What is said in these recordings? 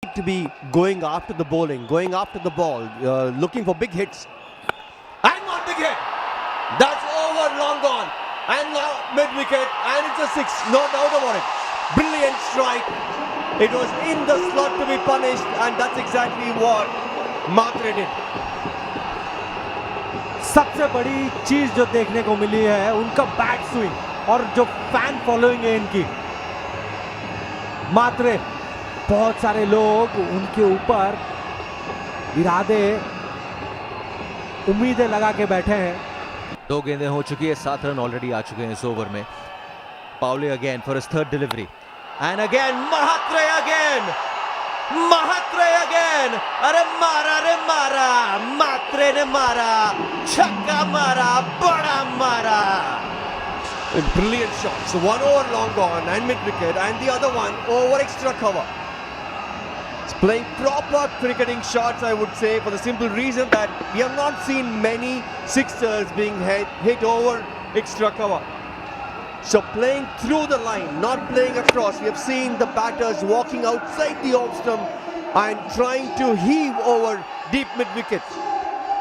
to be going after the bowling, going after the ball, looking for big hits. And one big hit. That's over, long gone. And now mid-wicket, and it's a six, no doubt about it. Brilliant strike. It was in the slot to be punished, and that's exactly what Matre did. सबसे बड़ी चीज जो देखने को मिली है उनका bat swing और जो फैन फॉलोइंग है इनकी। मात्रे, बहुत सारे लोग उनके ऊपर इरादे, उम्मीदें लगा के बैठे हैं। 2 गेंदें हो चुकी है, 7 रन ऑलरेडी आ चुके हैं इस ओवर में। Powell again for his third delivery and again Mhatre again, Mhatre again. अरे मारा रे मारा, मात्रे ने मारा, छक्का मारा, बड़ा मारा। Brilliant shots. So one over long gone and mid-wicket, and the other one over extra cover. It's playing proper cricketing shots, I would say, for the simple reason that we have not seen many sixers being hit over extra cover. So playing through the line, not playing across. We have seen the batters walking outside the off stump and trying to heave over deep mid-wicket.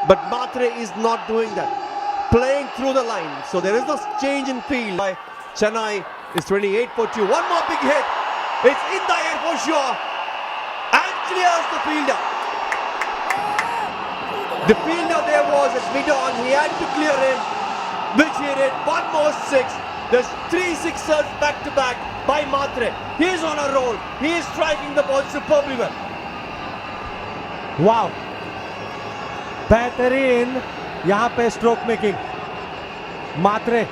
But Matre is not doing that. Playing through the line. So there is this change in field. Chennai is 28 for 2. One more big hit. It's in the air for sure. And clears the fielder. The fielder there was at mid-on. He had to clear him, which he did. One more six. There's 3 sixers back to back by Matre. He is on a roll. He is striking the ball superbly well. वाह, बेहतरीन यहां पे stroke making. मात्रे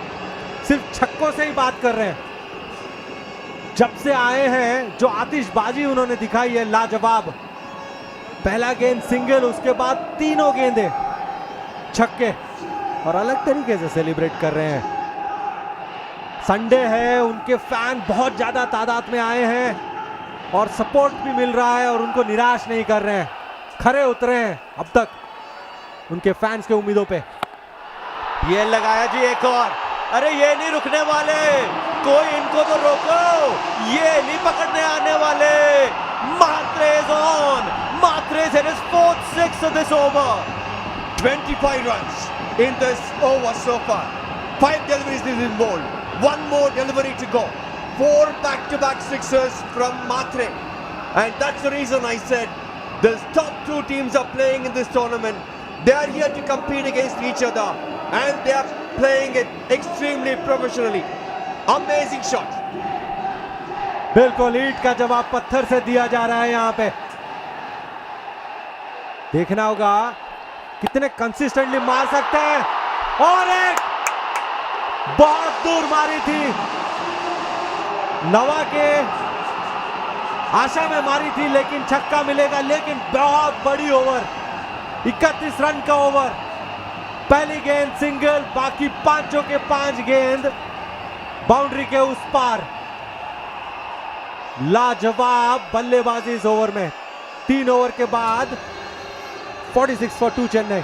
सिर्फ छक्कों से ही बात कर रहे हैं। जब से आए हैं जो आतिशबाजी उन्होंने दिखाई है लाजवाब। पहला गेंद सिंगल, उसके बाद तीनों गेंदें छक्के, और अलग तरीके से सेलिब्रेट कर रहे हैं। संडे है, उनके फैन बहुत ज्यादा तादाद में आए हैं और सपोर्ट भी मिल रहा है और उनको निराश नहीं कर रहे हैं, खरे उतरे हैं अब तक उनके फैंस के उम्मीदों पे। ये लगाया जी एक और। अरे ये नहीं रुकने वाले, कोई इनको तो रोको, ये नहीं पकड़ने आने वाले। Matre is on. Matre is at his 4th six of this over. 25 runs in this over so far. 5 deliveries is involved. One more delivery to go. 4 back-to-back sixers from Matre. And that's the reason I said the top 2 teams are playing in this tournament. They are here to compete against each other. And they are playing it extremely professionally. Amazing shot. बिल्कुल ईंट का जवाब पत्थर से दिया जा रहा है यहां पे। देखना होगा कितने कंसिस्टेंटली मार सकते हैं। और एक बहुत दूर मारी थी, नवा के आशा में मारी थी, लेकिन छक्का मिलेगा। लेकिन बहुत बड़ी ओवर, 31 रन का ओवर। पहली गेंद सिंगल, बाकी पांचों के 5 गेंद बाउंड्री के उस पार। लाजवाब बल्लेबाजी इस ओवर में। 3 ओवर के बाद 46 for 2 चेन्नई।